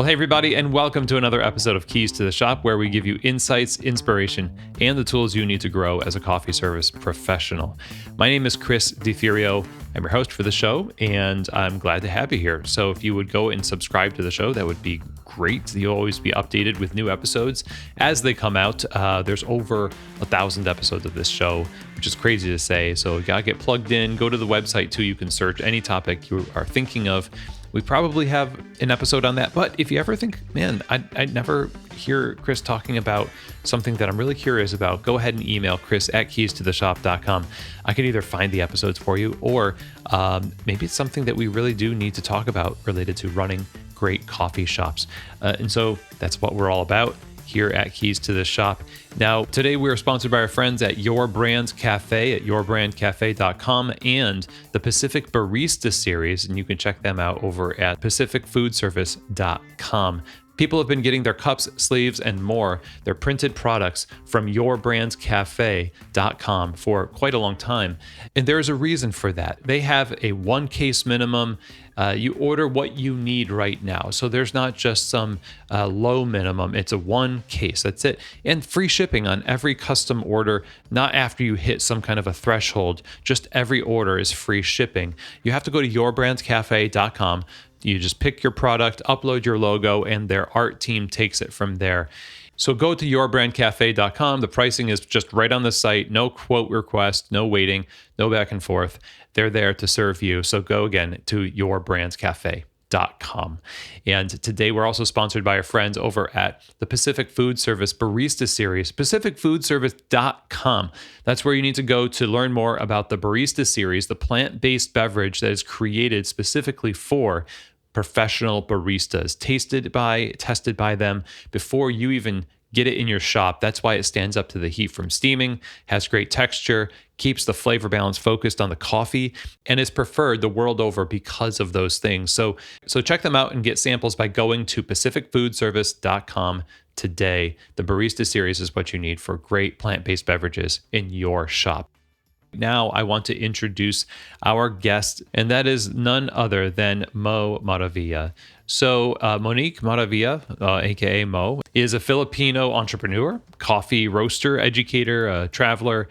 Well, hey, everybody, and welcome to another episode of Keys to the Shop, where we give you insights, inspiration, and the tools you need to grow as a coffee service professional. My name is Chris DeFiorio. I'm your host for the show, and I'm glad to have you here. So if you would go and subscribe to the show, that would be great. You'll always be updated with new episodes as they come out. There's over 1,000 episodes of this show, which is crazy to say. So you gotta get plugged in. Go to the website too. You can search any topic you are thinking of. We probably have an episode on that. But if you ever think, man, I'd never hear Chris talking about something that I'm really curious about, go ahead and email chris@keystotheshop.com. I could either find the episodes for you, or maybe it's something that we really do need to talk about related to running great coffee shops. And so that's what we're all about here at Keys to the Shop. Now, today we're sponsored by our friends at Your Brand Cafe at yourbrandcafe.com and the Pacific Barista Series, and you can check them out over at pacificfoodservice.com. People have been getting their cups, sleeves, and more, their printed products from yourbrandcafe.com for quite a long time. And there's a reason for that. They have a one case minimum. You order what you need right now. So there's not just some low minimum. It's a one case. That's it. And free shipping on every custom order, not after you hit some kind of a threshold. Just every order is free shipping. You have to go to yourbrandcafe.com. You just pick your product, upload your logo, and their art team takes it from there. So go to yourbrandcafe.com. The pricing is just right on the site. No quote request, no waiting, no back and forth. They're there to serve you. So go again to yourbrandcafe.com. And today we're also sponsored by our friends over at the Pacific Food Service Barista Series, pacificfoodservice.com. That's where you need to go to learn more about the Barista Series, the plant-based beverage that is created specifically for professional baristas, tested by them before you even get it in your shop. That's why it stands up to the heat from steaming, has great texture, keeps the flavor balance focused on the coffee, and is preferred the world over because of those things. So check them out and get samples by going to pacificfoodservice.com today. The Barista Series is what you need for great plant-based beverages in your shop. Now I want to introduce our guest, and that is none other than Mo Maravilla. So Monique Maravilla, aka Mo, is a Filipino entrepreneur, coffee roaster, educator, traveler,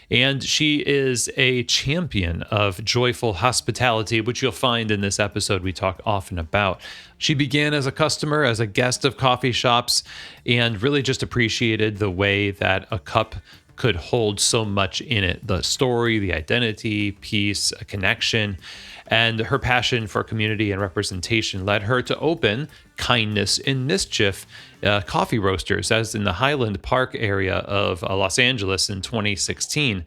and she is a champion of joyful hospitality, which you'll find in this episode we talk often about. She began as a customer, as a guest of coffee shops, and really just appreciated the way that a cup could hold so much in it. The story, the identity, peace, a connection, and her passion for community and representation led her to open Kindness in Mischief coffee roasters, as in the Highland Park area of Los Angeles in 2016.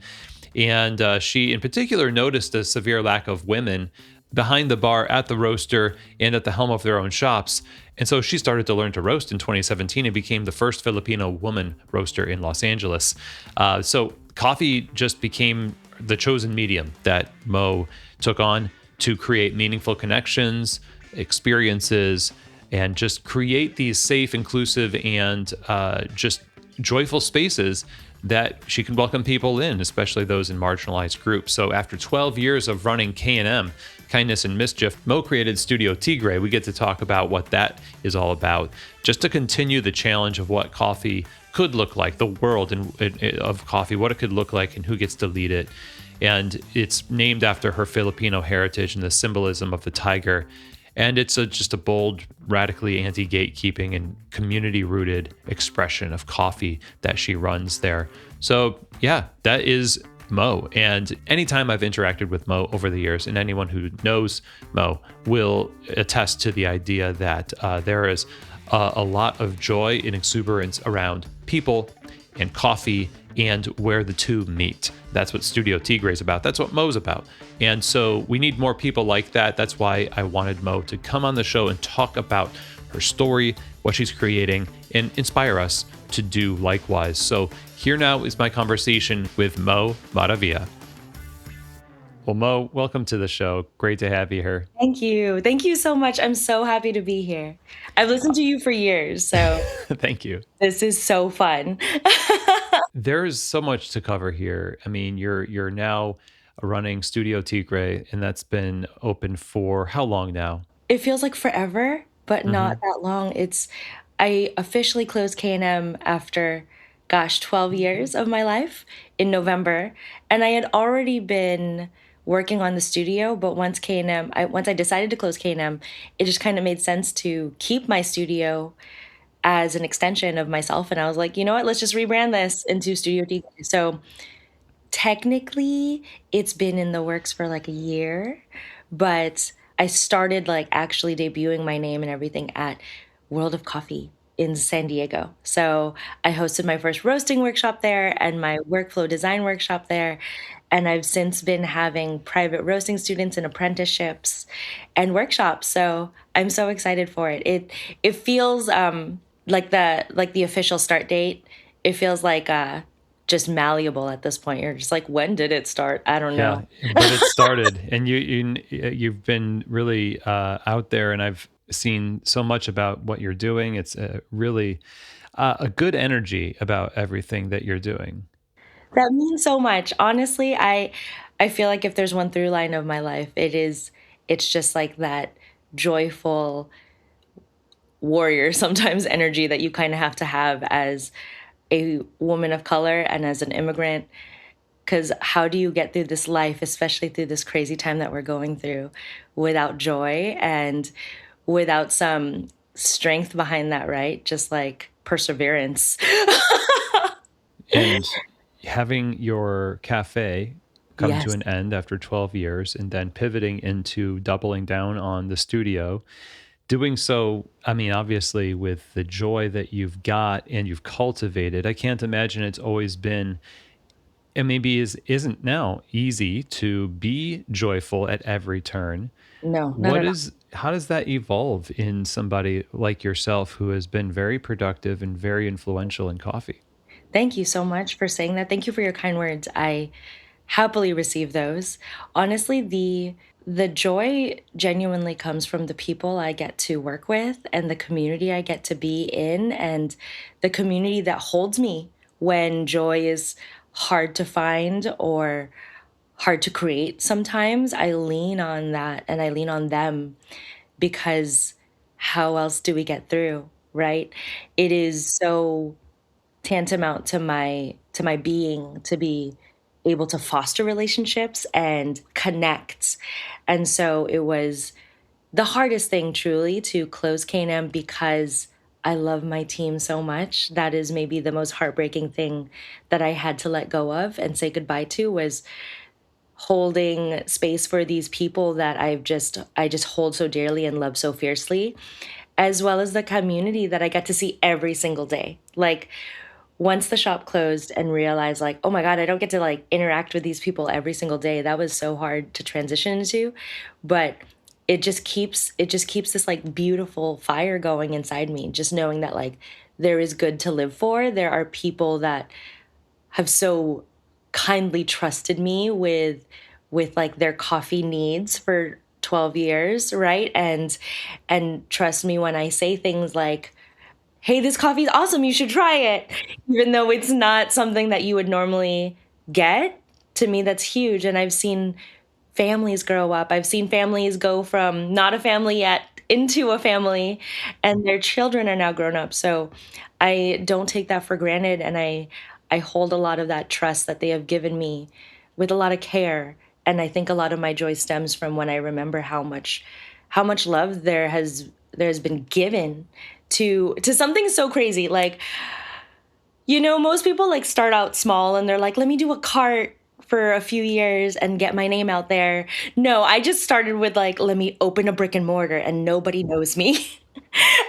And she in particular noticed a severe lack of women behind the bar at the roaster and at the helm of their own shops. And so she started to learn to roast in 2017 and became the first Filipino woman roaster in Los Angeles. So coffee just became the chosen medium that Mo took on to create meaningful connections, experiences, and just create these safe, inclusive, and just joyful spaces that she can welcome people in, especially those in marginalized groups. So after 12 years of running K&M, Kindness and Mischief, Mo created Studio Tigre. We get to talk about what that is all about, just to continue the challenge of what coffee could look like, the world of coffee, what it could look like, and who gets to lead it. And it's named after her Filipino heritage and the symbolism of the tiger. And it's just a bold, radically anti-gatekeeping and community-rooted expression of coffee that she runs there. So yeah, that is Mo. And anytime I've interacted with Mo over the years, and anyone who knows Mo will attest to the idea that there is a lot of joy and exuberance around people and coffee and where the two meet. That's what Studio Tigre is about. That's what Mo's about. And so we need more people like that. That's why I wanted Mo to come on the show and talk about her story, what she's creating, and inspire us to do likewise. So here now is my conversation with Mo Maravilla. Well, Mo, welcome to the show. Great to have you here. Thank you. Thank you so much. I'm so happy to be here. I've listened to you for years, so Thank you. this is so fun. There's so much to cover here. I mean, you're now running Studio Tigre, and that's been open for how long now? It feels like forever. but not Hmm. that long. I officially closed K&M after, gosh, 12 years of my life in November, and I had already been working on the studio, but once I decided to close K&M, it just kind of made sense to keep my studio as an extension of myself, and I was like, you know what, let's just rebrand this into Studio Tigre. So technically, it's been in the works for like a year, but I started like actually debuting my name and everything at World of Coffee in San Diego. So I hosted my first roasting workshop there and my workflow design workshop there. And I've since been having private roasting students and apprenticeships and workshops. So I'm so excited for it. It feels like the official start date. It feels like just malleable at this point. You're just like, when did it start? I don't Yeah, know. but it started, and you've been really out there, and I've seen so much about what you're doing. It's really a good energy about everything that you're doing. That means so much. Honestly, I feel like if there's one through line of my life, it's just like that joyful warrior sometimes energy that you kind of have to have as a woman of color and as an immigrant. Because how do you get through this life, especially through this crazy time that we're going through, without joy and without some strength behind that, right? Just like perseverance. And having your cafe come to Yes. an end after 12 years and then pivoting into doubling down on the studio, doing so, I mean, obviously, with the joy that you've got and you've cultivated, I can't imagine it's always been, and maybe isn't now, easy to be joyful at every turn. No, not at all. How does that evolve in somebody like yourself who has been very productive and very influential in coffee? Thank you so much for saying that. Thank you for your kind words. I happily receive those. Honestly, the joy genuinely comes from the people I get to work with and the community I get to be in and the community that holds me when joy is hard to find or hard to create. Sometimes I lean on that and I lean on them because how else do we get through, right? It is so tantamount to my being to be able to foster relationships and connect. And so it was the hardest thing truly to close K&M because I love my team so much. That is maybe the most heartbreaking thing that I had to let go of and say goodbye to was holding space for these people that I just hold so dearly and love so fiercely, as well as the community that I get to see every single day. Like once the shop closed and realized like, oh my God, I don't get to like interact with these people every single day. That was so hard to transition into. But it just keeps this like beautiful fire going inside me, just knowing that like there is good to live for. There are people that have so kindly trusted me with like their coffee needs for 12 years, right? And trust me when I say things like, hey, this coffee is awesome, you should try it. Even though it's not something that you would normally get, to me, that's huge. And I've seen families grow up. I've seen families go from not a family yet into a family, and their children are now grown up. So I don't take that for granted. And I hold a lot of that trust that they have given me with a lot of care. And I think a lot of my joy stems from when I remember how much love there has been given to something so crazy. Like, you know, most people like start out small and they're like, let me do a cart for a few years and get my name out there. No, I just started with like, let me open a brick and mortar and nobody knows me.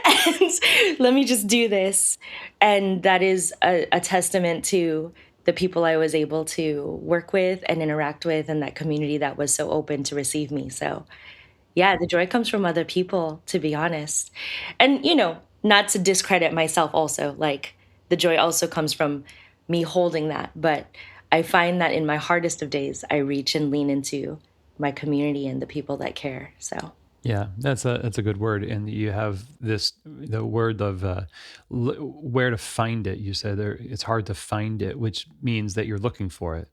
And let me just do this. And that is a testament to the people I was able to work with and interact with and that community that was so open to receive me. So yeah, the joy comes from other people, to be honest. And, you know, not to discredit myself also, like the joy also comes from me holding that. But I find that in my hardest of days, I reach and lean into my community and the people that care. So, Yeah, that's a good word, and you have the word of where to find it. You said there it's hard to find it, which means that you're looking for it,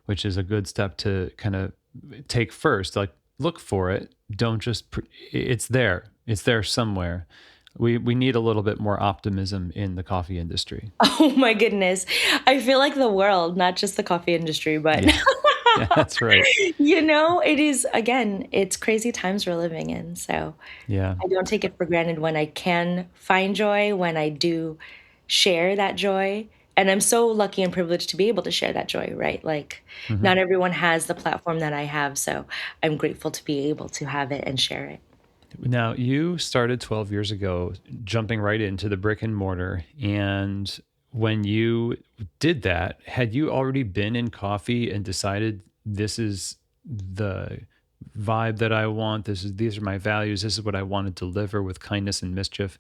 which is a good step to kind of take first. Like look for it, don't just, it's there. It's there somewhere. We need a little bit more optimism in the coffee industry. Oh my goodness. I feel like the world, not just the coffee industry, but Yeah. Yeah, that's right. it is, again, it's crazy times we're living in. So Yeah. I don't take it for granted when I can find joy, when I do share that joy. And I'm so lucky and privileged to be able to share that joy, right? Like, hmm not everyone has the platform that I have. So I'm grateful to be able to have it and share it. Now, you started 12 years ago, jumping right into the brick and mortar. And when you did that, had you already been in coffee and decided this is the vibe that I want? These are my values. This is what I want to deliver with kindness and mischief.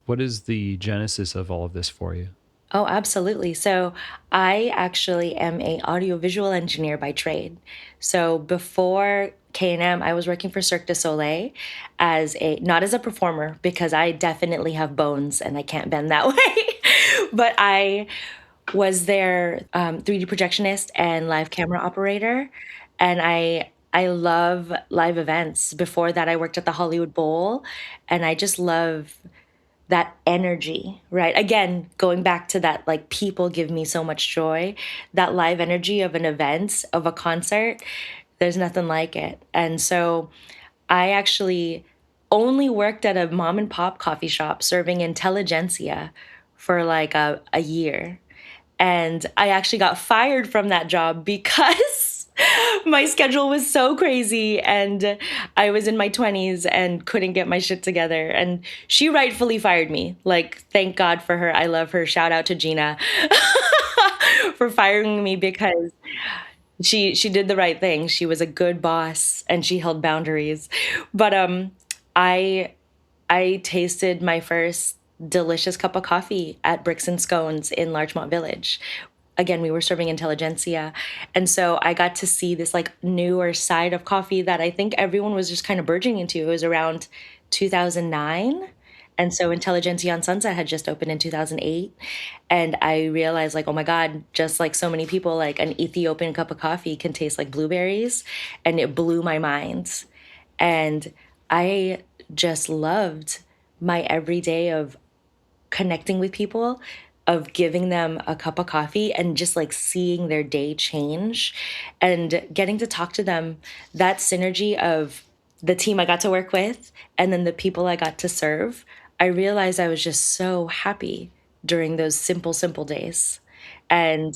What is the genesis of all of this for you? Oh, absolutely. So I actually am a audiovisual engineer by trade. So before K&M, I was working for Cirque du Soleil as a not as a performer because I definitely have bones and I can't bend that way. But I was their 3D projectionist and live camera operator, and I love live events. Before that, I worked at the Hollywood Bowl, and I just love that energy, right? Again, going back to that, like people give me so much joy. That live energy of an event, of a concert, there's nothing like it. And so I actually only worked at a mom and pop coffee shop serving intelligentsia for like a year. And I actually got fired from that job because my schedule was so crazy and I was in my 20s and couldn't get my shit together. And she rightfully fired me. Like, thank God for her. I love her. Shout out to Gina for firing me because she did the right thing. She was a good boss and she held boundaries. But I I tasted my first delicious cup of coffee at Bricks and Scones in Larchmont Village. Again, we were serving intelligentsia. And so I got to see this like newer side of coffee that I think everyone was just kind of burgeoning into. It was around 2009. And so Intelligentsia on Sunset had just opened in 2008. And I realized, like, oh my God, just like so many people, like an Ethiopian cup of coffee can taste like blueberries. And it blew my mind. And I just loved my everyday of connecting with people, of giving them a cup of coffee and just like seeing their day change and getting to talk to them. That synergy of the team I got to work with and then the people I got to serve, I realized I was just so happy during those simple, simple days. And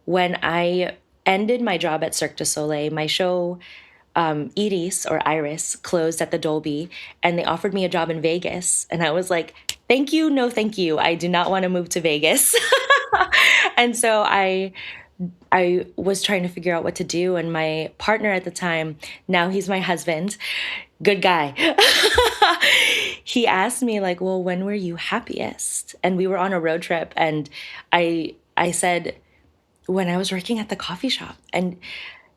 when I ended my job at Cirque du Soleil, my show Iris closed at the Dolby and they offered me a job in Vegas. And I was like, thank you, no thank you. I do not want to move to Vegas. And so I was trying to figure out what to do. And my partner at the time, now he's my husband, good guy. He asked me like, well, when were you happiest? And we were on a road trip and I said, when I was working at the coffee shop. And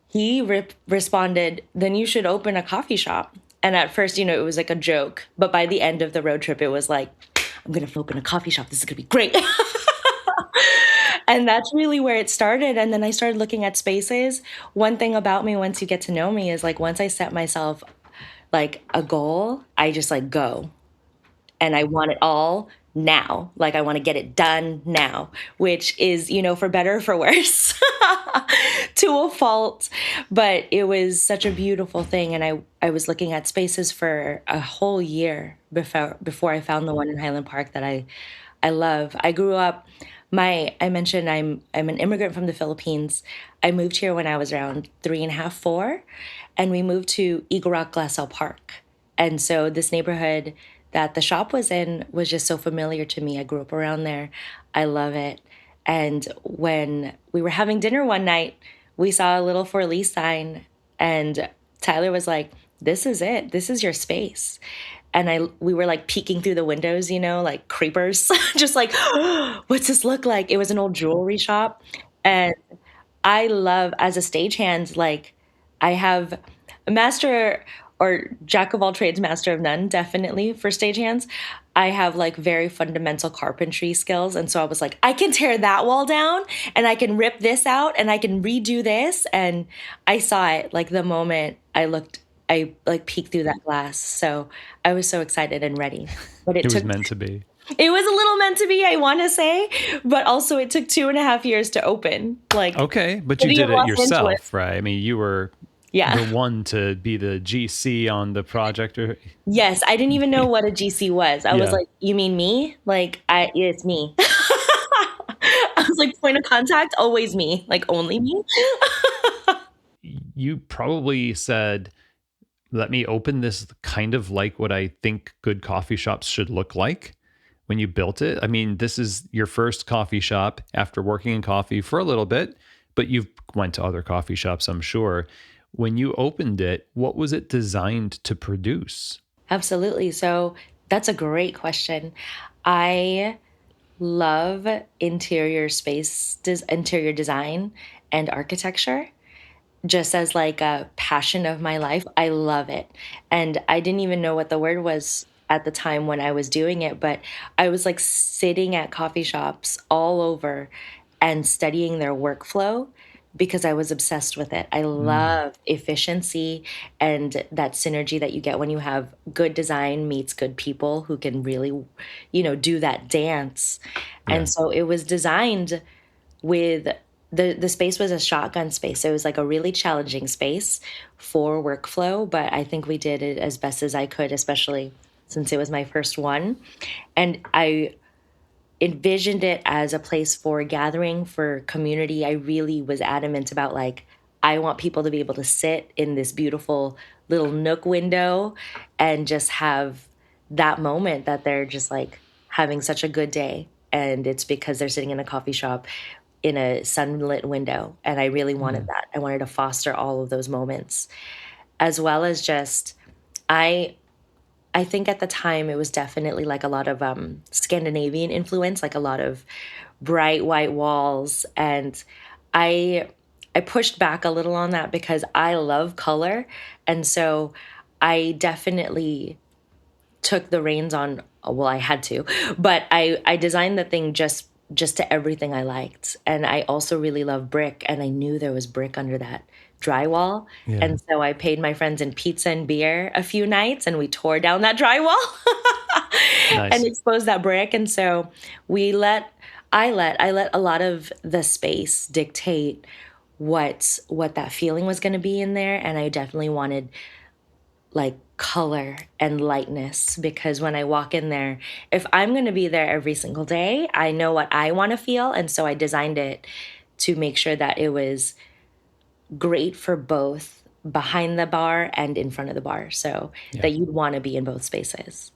he responded, then you should open a coffee shop. And at first, it was like a joke. But by the end of the road trip, it was like, I'm going to open a coffee shop. This is going to be great. And that's really where it started. And then I started looking at spaces. One thing about me, once you get to know me, is like once I set myself like a goal, I just like go and I want it all now. Like I want to get it done now, which is, for better or for worse, to a fault. But it was such a beautiful thing. And I was looking at spaces for a whole year before I found the one in Highland Park that I love. I grew up, I mentioned I'm an immigrant from the Philippines. I moved here when I was around 3.5, 4, and we moved to Eagle Rock Glassell Park. And so this neighborhood that the shop was in was just so familiar to me. I grew up around there. I love it. And when we were having dinner one night, we saw a little for lease sign and Tyler was like, this is it. This is your space. And we were like peeking through the windows, like creepers, just like, what's this look like? It was an old jewelry shop. And I love, as a stagehand, like I have a master or jack of all trades, master of none, definitely for stagehands. I have like very fundamental carpentry skills. And so I was like, I can tear that wall down and I can rip this out and I can redo this. And I saw it like the moment I looked I like peeked through that glass. So I was so excited and ready. But it It was took, meant to be. it was a little meant to be, I want to say, but also it took 2.5 years to open. Like, Okay, but you city of did it Los Angeles. yourself, right? I mean, you were Yeah. the one to be the GC on the project. Or, Yes. I didn't even know what a GC was. I was yeah. like, you mean me? Like, it's me. I was like, point of contact, always me. Like, only me. You probably said, let me open this kind of like what I think good coffee shops should look like when you built it. I mean, this is your first coffee shop after working in coffee for a little bit, but you've went to other coffee shops, I'm sure. When you opened it, what was it designed to produce? Absolutely. So that's a great question. I love interior design and architecture. Just as like a passion of my life. I love it. And I didn't even know what the word was at the time when I was doing it, but I was like sitting at coffee shops all over and studying their workflow because I was obsessed with it. I Mm, love efficiency and that synergy that you get when you have good design meets good people who can really, do that dance. yeah. And so it was designed with the space was a shotgun space. So it was like a really challenging space for workflow, but I think we did it as best as I could, especially since it was my first one. And I envisioned it as a place for gathering, for community. I really was adamant about like, I want people to be able to sit in this beautiful little nook window and just have that moment that they're just like having such a good day. And it's because they're sitting in a coffee shop in a sunlit window. And I really wanted Mm, that. I wanted to foster all of those moments, as well as just, I I think at the time it was definitely like a lot of Scandinavian influence, like a lot of bright white walls, and I I pushed back a little on that because I love color, and so I definitely took the reins on. Well, I had to, but I designed the thing just to everything I liked, and I also really love brick, and I knew there was brick under that drywall. yeah. And so I paid my friends in pizza and beer a few nights, and we tore down that drywall and Nice. exposed that brick. And so we let I let a lot of the space dictate what that feeling was going to be in there, and I definitely wanted like color and lightness because when I walk in there, if I'm going to be there every single day, I know what I want to feel, and so I designed it to make sure that it was great for both behind the bar and in front of the bar, so Yeah. that you'd want to be in both spaces.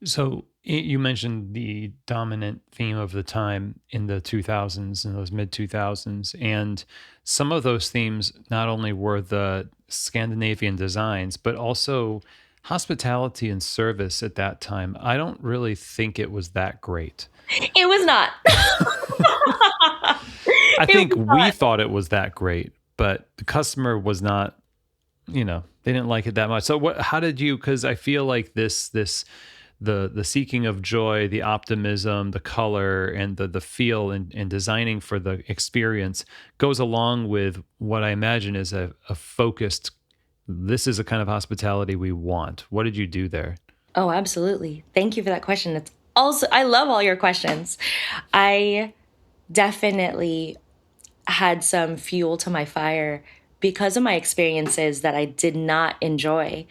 So you mentioned the dominant theme of the time in the 2000s and those mid 2000s. And some of those themes not only were the Scandinavian designs, but also hospitality and service at that time. I don't really think it was that great. It was not. I It think was we not. thought it was that great, but the customer was not, they didn't like it that much. So how did you, because I feel like the seeking of joy, the optimism, the color, and the feel and designing for the experience goes along with what I imagine is a focused. This is a kind of hospitality we want. What did you do there? Oh, absolutely. Thank you for that question. It's also, I love all your questions. I definitely had some fuel to my fire because of my experiences that I did not enjoy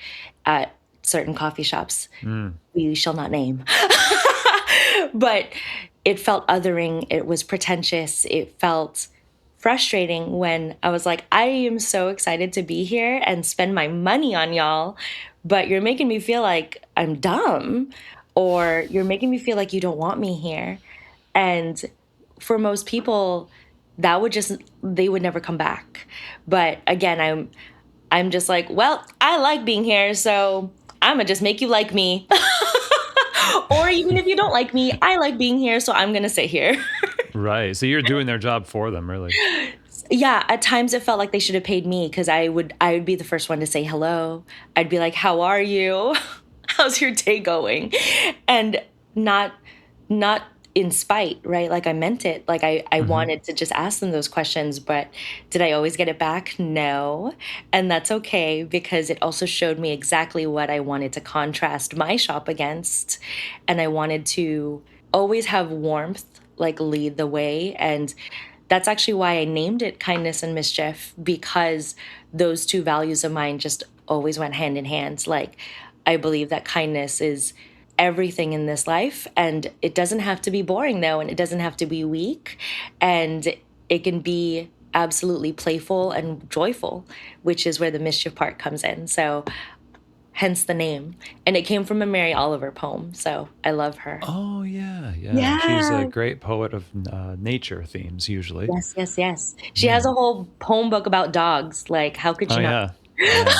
at certain coffee shops Mm, we shall not name. But it felt othering, it was pretentious, it felt frustrating when I was like, I am so excited to be here and spend my money on y'all, but you're making me feel like I'm dumb, or you're making me feel like you don't want me here. And for most people, that would just they would never come back. But again, I'm just like, well, I like being here, so I'm gonna just make you like me. Or even if you don't like me, I like being here, so I'm gonna sit here. right. So you're doing their job for them, really. Yeah, at times it felt like they should have paid me because I would be the first one to say hello. I'd be like, "How are you? How's your day going?" And not not in spite, right? Like I meant it. Like I Hmm. wanted to just ask them those questions, but did I always get it back? No. And that's okay because it also showed me exactly what I wanted to contrast my shop against. And I wanted to always have warmth, like lead the way. And that's actually why I named it Kindness and Mischief, because those two values of mine just always went hand in hand. Like, I believe that kindness is everything in this life, and it doesn't have to be boring, though, and it doesn't have to be weak, and it can be absolutely playful and joyful, which is where the mischief part comes in. So, hence the name. And it came from a Mary Oliver poem. So, I love her. Oh, yeah, yeah. She's a Yeah. great poet of nature themes, usually. Yes, yes, yes. She has Yeah. a whole poem book about dogs. Like, how could Oh, you not? yeah. Yeah.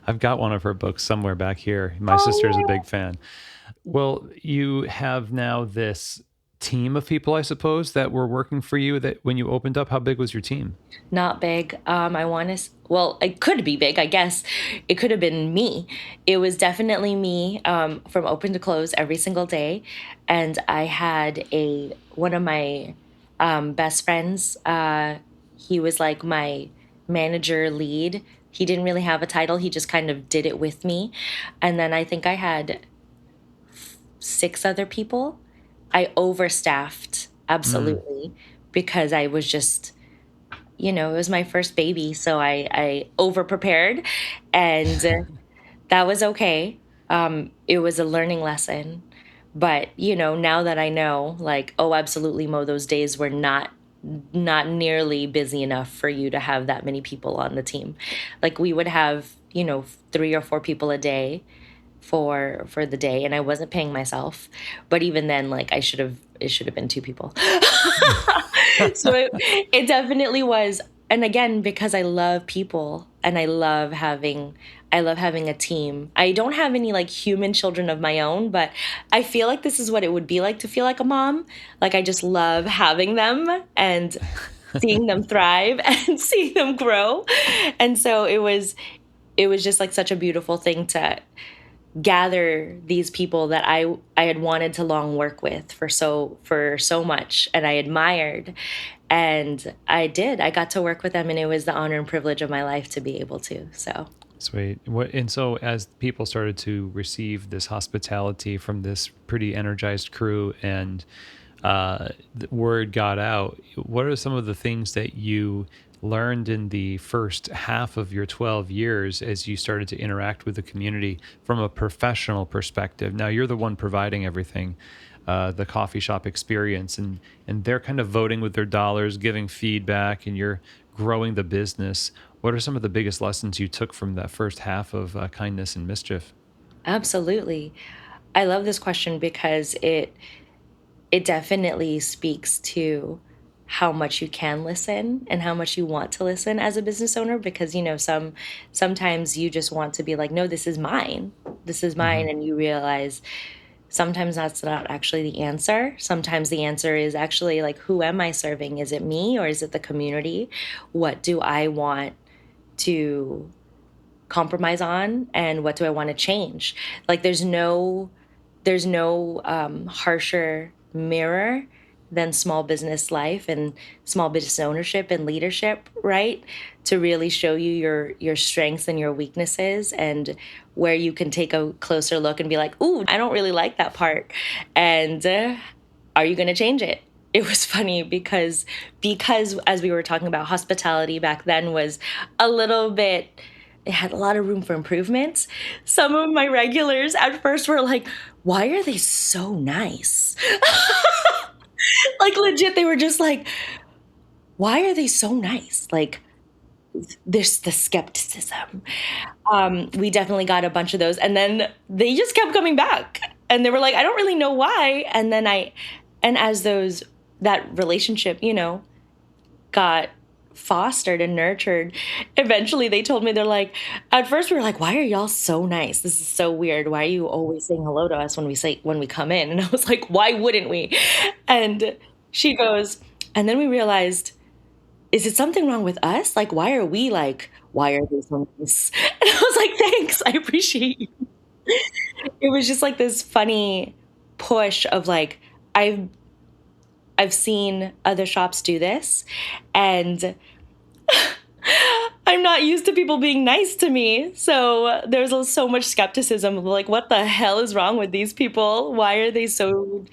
I've got one of her books somewhere back here. My sister is a Oh, big fan. Well, you have now this team of people, I suppose, that were working for you that when you opened up, how big was your team? not big. I want to, well, it could be big, I guess. It could have been me. It was definitely me from open to close every single day. And I had one of my best friends. He was like my manager lead. He didn't really have a title, he just kind of did it with me. And then I think I had six other people. I overstaffed Mm. absolutely because I was just, it was my first baby, so I over prepared, and that was okay. It was a learning lesson, but now that I know, like, oh, absolutely, Mo, those days were not nearly busy enough for you to have that many people on the team. Like we would have, three or four people a day for the day, and I wasn't paying myself. But even then, like it should have been two people. So it definitely was. And again, because I love people and I love having a team. I don't have any like human children of my own, but I feel like this is what it would be like to feel like a mom. Like I just love having them and seeing them thrive and seeing them grow. And so it was just like such a beautiful thing to gather these people that I had wanted to long work with for so much, and I admired, and I did. I got to work with them, and it was the honor and privilege of my life to be able to. So Sweet. And so, as people started to receive this hospitality from this pretty energized crew, and the word got out, what are some of the things that you learned in the first half of your 12 years as you started to interact with the community from a professional perspective? Now, you're the one providing everything. The coffee shop experience, and they're kind of voting with their dollars, giving feedback, and you're growing the business. What are some of the biggest lessons you took from that first half of kindness and mischief? absolutely, I love this question because it definitely speaks to how much you can listen and how much you want to listen as a business owner, because sometimes you just want to be like, no, this is mine, this is Hmm. mine, and you realize sometimes that's not actually the answer. Sometimes the answer is actually like, who am I serving? Is it me or is it the community? What do I want to compromise on, and what do I want to change? Like there's no harsher mirror than small business life and small business ownership and leadership, right? To really show you your strengths and your weaknesses, and where you can take a closer look and be like, "Ooh, I don't really like that part." And are you going to change it? It was funny because as we were talking about, hospitality back then was a little bit, it had a lot of room for improvement. Some of my regulars at first were like, why are they so nice? Like legit, they were just like, why are they so nice? Like there's the skepticism. We definitely got a bunch of those. And then they just kept coming back. And they were like, I don't really know why. And as that relationship, got fostered and nurtured, eventually they told me, they're like, at first we were like, why are y'all so nice? This is so weird. Why are you always saying hello to us when we come in? And I was like, why wouldn't we? And she goes, and then we realized, is it something wrong with us? Like, why are they so nice? And I was like, thanks, I appreciate you. It was just like this funny push of like, I've I've seen other shops do this, and I'm not used to people being nice to me. So there's so much skepticism of like, what the hell is wrong with these people? Why are they so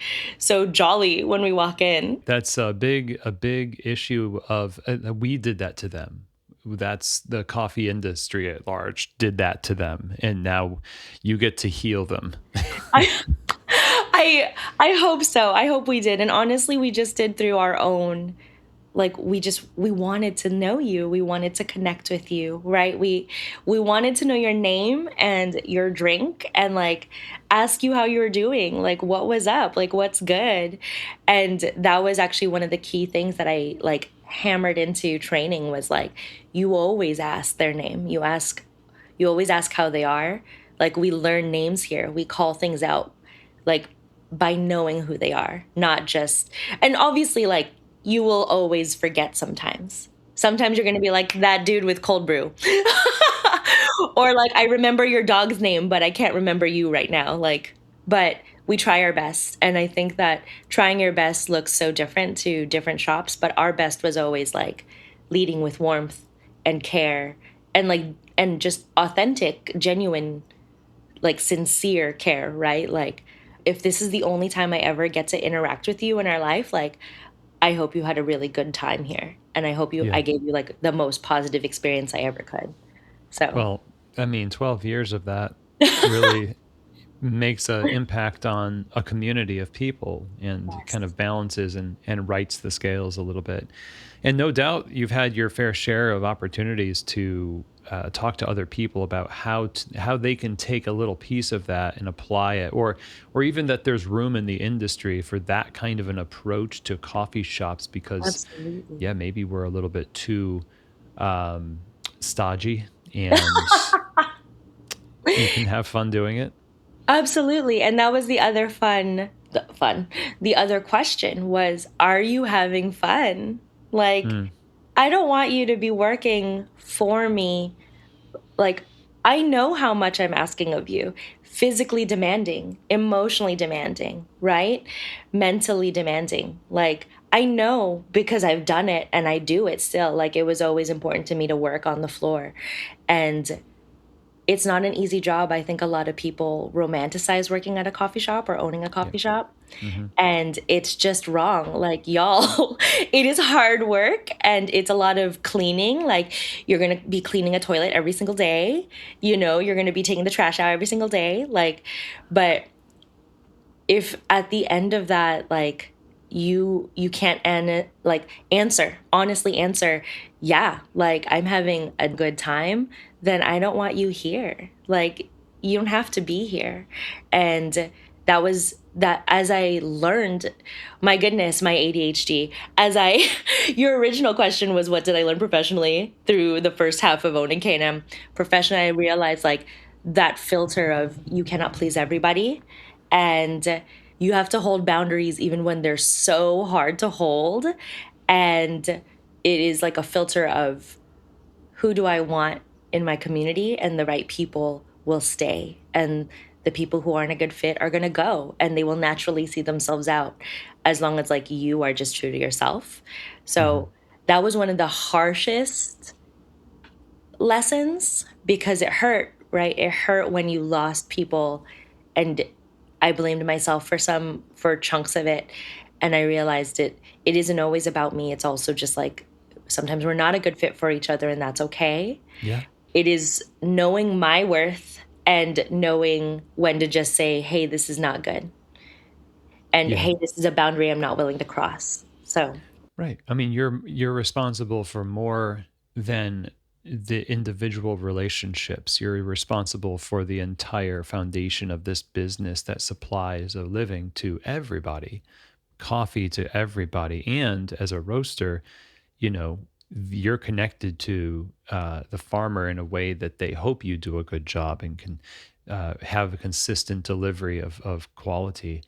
jolly when we walk in? That's a big issue of we did that to them. That's the coffee industry at large did that to them, and now you get to heal them. I I hope so. I hope we did. And honestly, we just did through our own, like, we wanted to know you. We wanted to connect with you, right? We wanted to know your name and your drink, and like ask you how you were doing, like what was up, like what's good. And that was actually one of the key things that I like hammered into training was like, you always ask their name. You always ask how they are. Like, we learn names here. We call things out, like, by knowing who they are, not just, and obviously, like, you will always forget sometimes. Sometimes you're going to be like that dude with cold brew. Or like, I remember your dog's name, but I can't remember you right now. Like, but we try our best. And I think that trying your best looks so different to different shops, but our best was always like leading with warmth and care and like, and just authentic, genuine, like sincere care, right? Like, if this is the only time I ever get to interact with you in our life, like, I hope you had a really good time here. And I hope Yeah. I gave you like the most positive experience I ever could. So, Well, I mean, 12 years of that really makes an impact on a community of people and kind yes, of balances and rights the scales a little bit. And no doubt you've had your fair share of opportunities to talk to other people about how they can take a little piece of that and apply it, or even that there's room in the industry for that kind of an approach to coffee shops because, absolutely. yeah, maybe we're a little bit too um, stodgy and you can have fun doing it. Absolutely. And that was the other fun. The other question was, are you having fun? Like, Mm, I don't want you to be working for me. Like, I know how much I'm asking of you. Physically demanding, emotionally demanding, right? Mentally demanding. Like, I know because I've done it and I do it still. Like, it was always important to me to work on the floor. And it's not an easy job. I think a lot of people romanticize working at a coffee shop or owning a yeah. coffee shop. Hmm. And it's just wrong. Like, y'all, it is hard work and it's a lot of cleaning. Like, you're going to be cleaning a toilet every single day. You're going to be taking the trash out every single day. Like, but if at the end of that, like, you can't like answer honestly answer, yeah, like I'm having a good time, then I don't want you here. Like, you don't have to be here. And that was that as I learned, my goodness, my ADHD, as I your original question was, what did I learn professionally through the first half of owning K&M? Professionally, I realized like that filter of you cannot please everybody, and you have to hold boundaries even when they're so hard to hold. And it is like a filter of, who do I want in my community, and the right people will stay, and the people who aren't a good fit are going to go, and they will naturally see themselves out as long as like you are just true to yourself. Hmm. So that was one of the harshest lessons because it hurt, right? It hurt when you lost people. And I blamed myself for chunks of it. And I realized it isn't always about me. It's also just like, sometimes we're not a good fit for each other, and that's okay. Yeah. It is knowing my worth and knowing when to just say, hey, this is not good. And Yeah. hey, this is a boundary I'm not willing to cross. So, Right. I mean, you're responsible for more than the individual relationships. You're responsible for the entire foundation of this business that supplies a living to everybody, coffee to everybody. And as a roaster, you know, you're connected to the farmer in a way that they hope you do a good job and can have a consistent delivery of quality.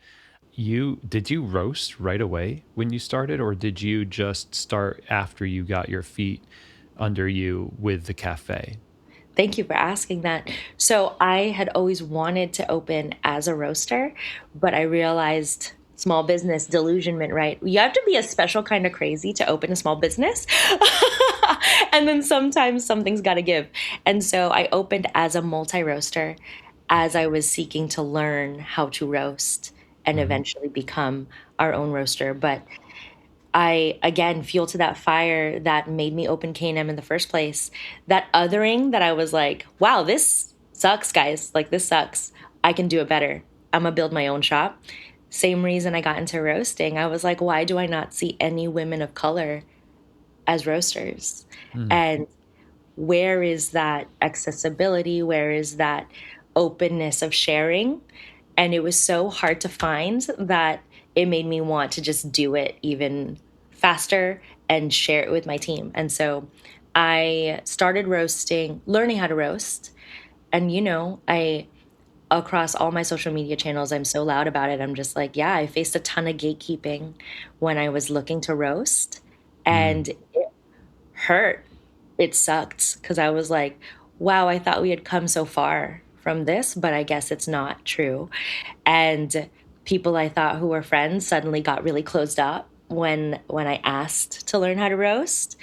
Did you roast right away when you started, or did you just start after you got your feet under you with the cafe? Thank you for asking that. So I had always wanted to open as a roaster, but I realized small business delusionment, right? You have to be a special kind of crazy to open a small business. And then sometimes something's got to give. And so I opened as a multi roaster as I was seeking to learn how to roast and Hmm. eventually become our own roaster. But I again fuel to that fire that made me open K&M in the first place. That othering that I was like, wow, this sucks, guys. Like this sucks. I can do it better. I'm gonna build my own shop. Same reason I got into roasting. I was like, why do I not see any women of color as roasters? Mm. And where is that accessibility? Where is that openness of sharing? And it was so hard to find that it made me want to just do it even faster and share it with my team. And so I started roasting, learning how to roast. And, I, across all my social media channels, I'm so loud about it. I'm just like, yeah, I faced a ton of gatekeeping when I was looking to roast. Mm. And it hurt. It sucked because I was like, wow, I thought we had come so far from this, but I guess it's not true. And people I thought who were friends suddenly got really closed up when I asked to learn how to roast.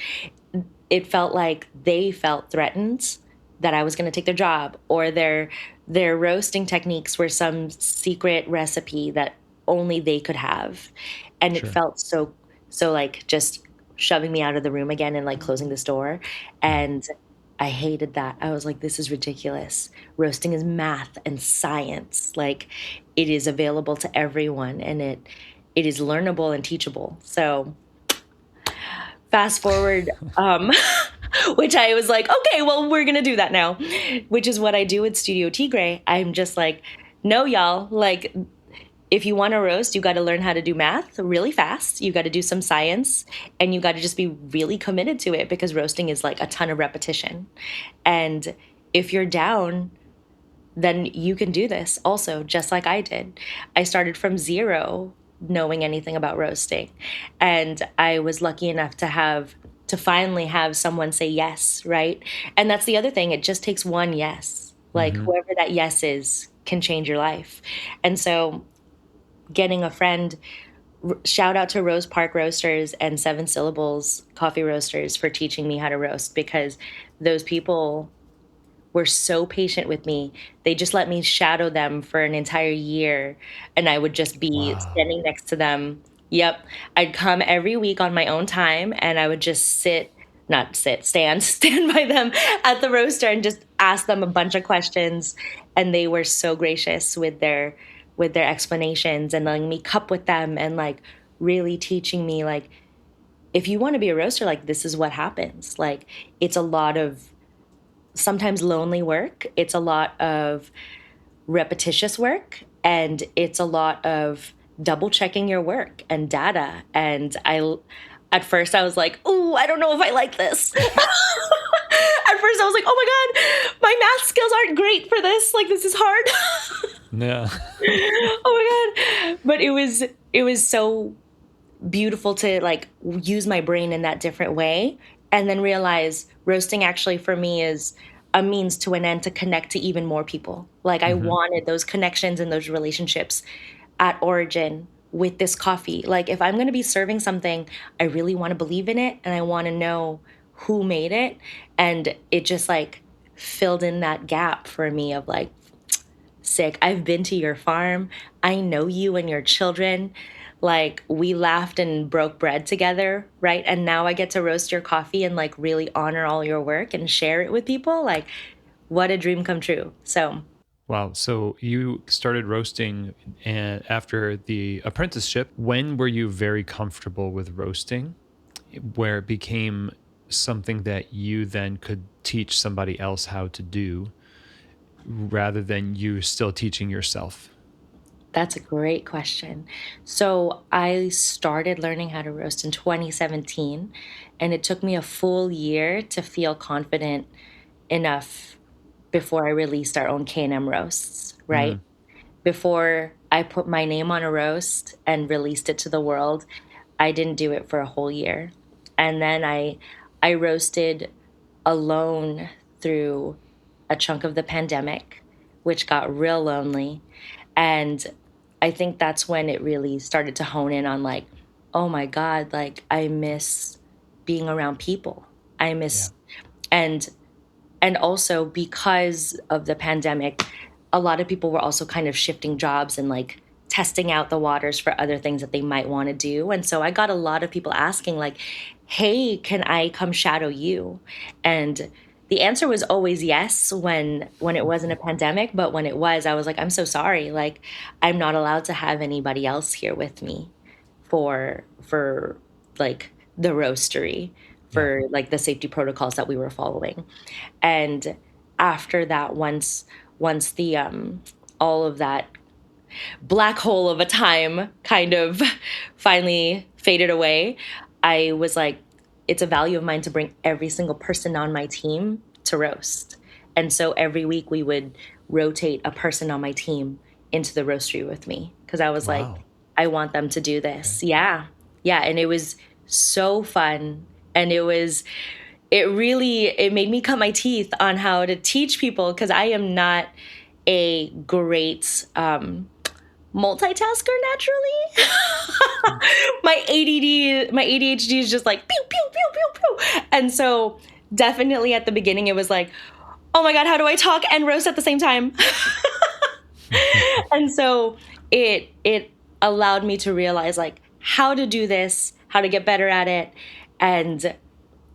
It felt like they felt threatened that I was going to take their job, or their roasting techniques were some secret recipe that only they could have. And it Sure. felt so like just shoving me out of the room again and like closing this door. Mm. And I hated that. I was like, this is ridiculous. Roasting is math and science. Like it is available to everyone, and it is learnable and teachable. So fast forward, which I was like, okay, well, we're gonna do that now, which is what I do with Studio Tigre. I'm just like, no, y'all, like, if you want to roast, you got to learn how to do math really fast. You got to do some science, and you got to just be really committed to it, because roasting is like a ton of repetition. And if you're down, then you can do this also, just like I did. I started from zero knowing anything about roasting. And I was lucky enough to finally have someone say yes, right? And that's the other thing. It just takes one yes. Like Hmm. whoever that yes is can change your life. And so getting a friend, shout out to Rose Park Roasters and Seven Syllables Coffee Roasters for teaching me how to roast, because those people were so patient with me. They just let me shadow them for an entire year, and I would just be Wow. standing next to them. Yep. I'd come every week on my own time, and I would just not sit, stand, stand by them at the roaster and just ask them a bunch of questions. And they were so gracious with their explanations and letting me cup with them, and like really teaching me like, if you want to be a roaster, like this is what happens. Like it's a lot of sometimes lonely work. It's a lot of repetitious work, and it's a lot of double checking your work and data. And at first I was like, "Ooh, I don't know if I like this." At first I was like, "Oh my God, my math skills aren't great for this. Like this is hard." Yeah. Oh my God. But it was so beautiful to like use my brain in that different way, and then realize roasting actually for me is a means to an end to connect to even more people. Like I Hmm. wanted those connections and those relationships at origin with this coffee. Like if I'm going to be serving something, I really want to believe in it, and I want to know who made it. And it just like filled in that gap for me of like, sick. I've been to your farm. I know you and your children. Like we laughed and broke bread together, right? And now I get to roast your coffee and like really honor all your work and share it with people. Like what a dream come true. So, Wow. So you started roasting and after the apprenticeship. When were you very comfortable with roasting, where it became something that you then could teach somebody else how to do rather than you still teaching yourself? that's a great question. So, I started learning how to roast in 2017, and it took me a full year to feel confident enough before I released our own K&M roasts, right? Mm. Before I put my name on a roast and released it to the world, I didn't do it for a whole year. And then I roasted alone through a chunk of the pandemic, which got real lonely. And I think that's when it really started to hone in on like, oh my God, like I miss being around people. I Yeah. miss, and also because of the pandemic, a lot of people were also kind of shifting jobs and like testing out the waters for other things that they might want to do. And so I got a lot of people asking like, "Hey, can I come shadow you?" And the answer was always yes when it wasn't a pandemic, but when it was, I was like, "I'm so sorry. Like I'm not allowed to have anybody else here with me for like the roastery, Yeah. for like the safety protocols that we were following." And after that, once the all of that black hole of a time kind of finally faded away, I was like, it's a value of mine to bring every single person on my team to roast. And so every week we would rotate a person on my team into the roastery with me because I was like, Wow. I want them to do Okay. this. Yeah. Yeah. And it was so fun. And it made me cut my teeth on how to teach people because I am not a great multitasker naturally. My ADHD is just like pew pew pew pew pew, and so definitely at the beginning it was like, oh my God, how do I talk and roast at the same time? And so it allowed me to realize like how to do this, how to get better at it, and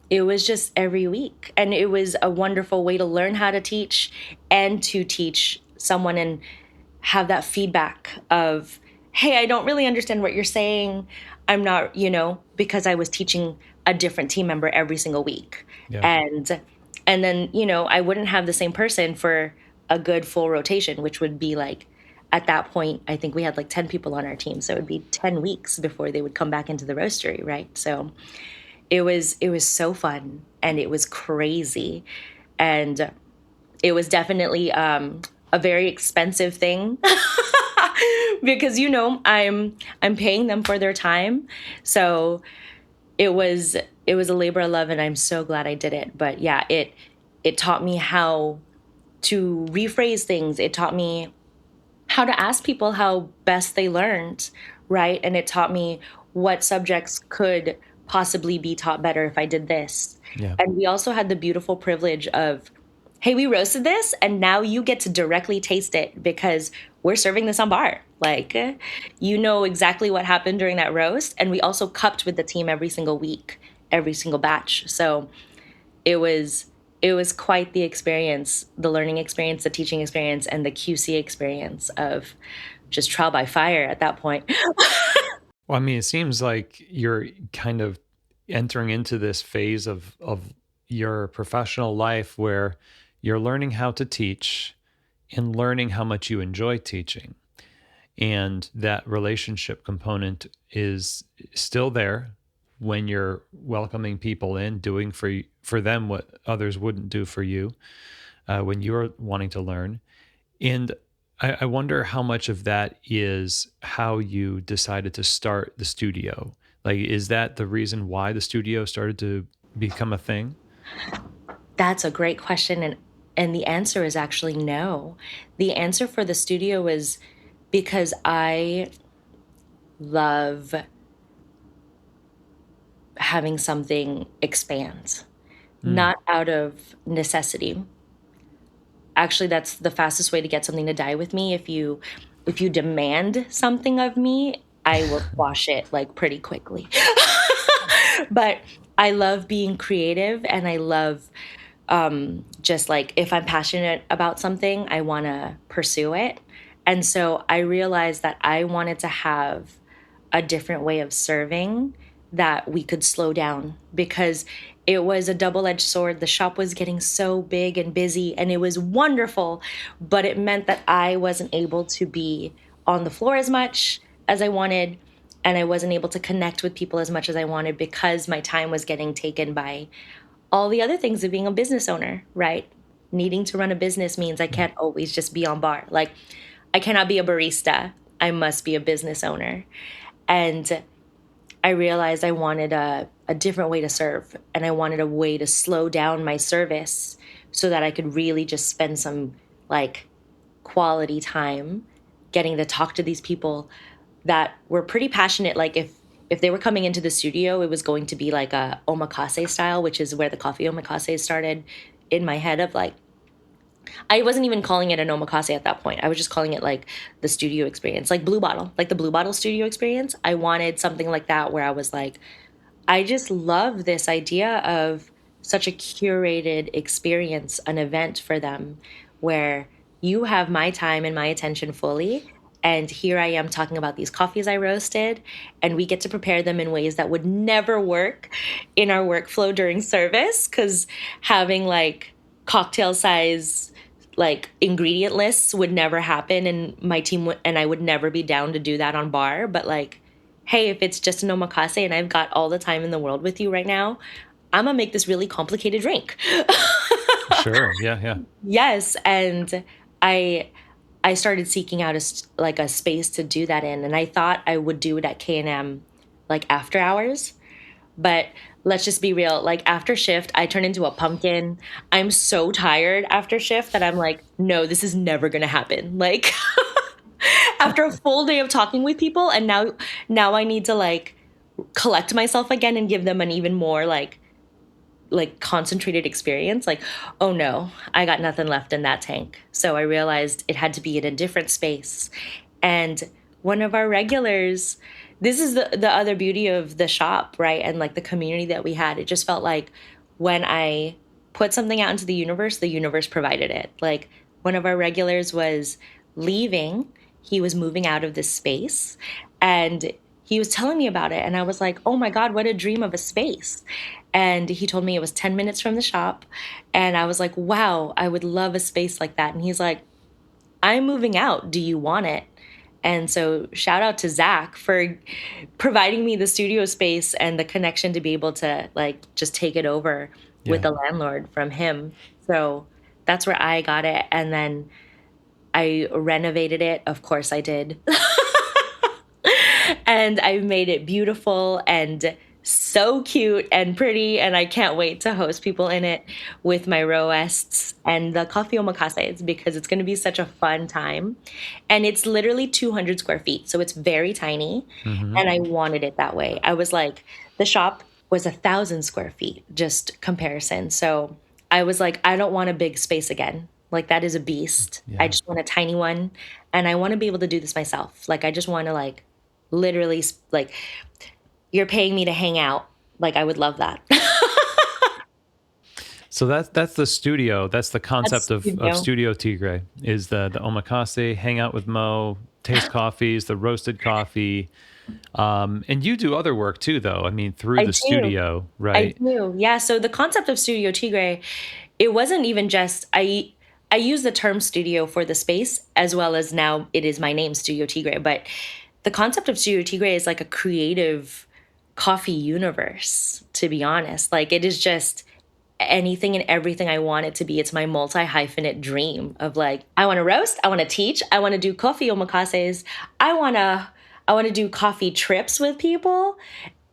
it was just every week. And it was a wonderful way to learn how to teach and to teach someone and have that feedback of, hey, I don't really understand what you're saying. I'm not, because I was teaching a different team member every single week. Yeah. And then, I wouldn't have the same person for a good full rotation, which would be like, at that point, I think we had like 10 people on our team. So it would be 10 weeks before they would come back into the roastery, right? So it was so fun and it was crazy. And it was definitely a very expensive thing because I'm paying them for their time. So it was a labor of love and I'm so glad I did it. But yeah, it taught me how to rephrase things. It taught me how to ask people how best they learned, right? And it taught me what subjects could possibly be taught better if I did this. Yeah. And we also had the beautiful privilege of, hey, we roasted this and now you get to directly taste it because we're serving this on bar. Like, you know exactly what happened during that roast. And we also cupped with the team every single week, every single batch. So it was it was quite the experience, the learning experience, the teaching experience, and the QC experience of just trial by fire at that point. Well, I mean, it seems like you're kind of entering into this phase of your professional life where you're learning how to teach and learning how much you enjoy teaching. And that relationship component is still there when you're welcoming people in, doing for them what others wouldn't do for you when you're wanting to learn. And I wonder how much of that is how you decided to start the studio. Like, is that the reason why the studio started to become a thing? That's a great question, and the answer is actually no. The answer for the studio was because I love having something expand, Mm, not out of necessity. Actually, that's the fastest way to get something to die with me. If you demand something of me, I will squash it like pretty quickly. But I love being creative and I love just like if I'm passionate about something, I want to pursue it. And so I realized that I wanted to have a different way of serving that we could slow down because it was a double-edged sword. The shop was getting so big and busy and it was wonderful, but it meant that I wasn't able to be on the floor as much as I wanted and I wasn't able to connect with people as much as I wanted because my time was getting taken by all the other things of being a business owner, right? Needing to run a business means I yeah. can't always just be on bar. Like, I cannot be a barista. I must be a business owner. And I realized I wanted a different way to serve and I wanted a way to slow down my service so that I could really just spend some like quality time getting to talk to these people that were pretty passionate. Like if they were coming into the studio, it was going to be like a omakase style, which is where the coffee omakase started in my head of like, I wasn't even calling it an omakase at that point. I was just calling it like the studio experience, like Blue Bottle, like the Blue Bottle studio experience. I wanted something like that where I was like, I just love this idea of such a curated experience, an event for them where you have my time and my attention fully. And here I am talking about these coffees I roasted, and we get to prepare them in ways that would never work in our workflow during service because having like cocktail size like ingredient lists would never happen and my team and I would never be down to do that on bar, but like hey, if it's just an omakase and I've got all the time in the world with you right now, I'm gonna make this really complicated drink. Sure. Yeah. Yeah. Yes, and I I started seeking out like a space to do that in, and I thought I would do it at K&M like after hours, but let's just be real, like after shift, I turn into a pumpkin. I'm so tired after shift that I'm like, no, this is never gonna happen. Like after a full day of talking with people, and now I need to like collect myself again and give them an even more like concentrated experience. Like, oh no, I got nothing left in that tank. So I realized it had to be in a different space. And one of our regulars, this is the other beauty of the shop, right? And like the community that we had. It just felt like when I put something out into the universe provided it. Like one of our regulars was leaving, he was moving out of this space, and he was telling me about it. And I was like, oh my God, what a dream of a space. And he told me it was 10 minutes from the shop. And I was like, wow, I would love a space like that. And he's like, I'm moving out. Do you want it? And so, shout out to Zach for providing me the studio space and the connection to be able to like just take it over with Yeah. the landlord from him. So, that's where I got it. And then I renovated it. Of course, I did. And I've made it beautiful and so cute and pretty, and I can't wait to host people in it with my roasts and the coffee omakase because it's going to be such a fun time. And it's literally 200 square feet, so it's very tiny, Hmm. and I wanted it that way. I was like, the shop was 1,000 square feet, just comparison. So I was like, I don't want a big space again. Like that is a beast. I Yeah. just want a tiny one, and I want to be able to do this myself. Like I just want to like literally like you're paying me to hang out. Like I would love that. So that's the studio. That's the concept That's of studio. Studio Tigre is the omakase, hang out with Mo, taste coffees, the roasted coffee. And you do other work too, though. I mean, through I the do. studio, I right? do. Yeah. So the concept of Studio Tigre, it wasn't even just I use the term studio for the space as well as now it is my name, Studio Tigre. But the concept of Studio Tigre is like a creative coffee universe, to be honest. Like it is just anything and everything I want it to be. It's my multi hyphenate dream of like, I want to roast, I want to teach, I want to do coffee omakases, I want to do coffee trips with people.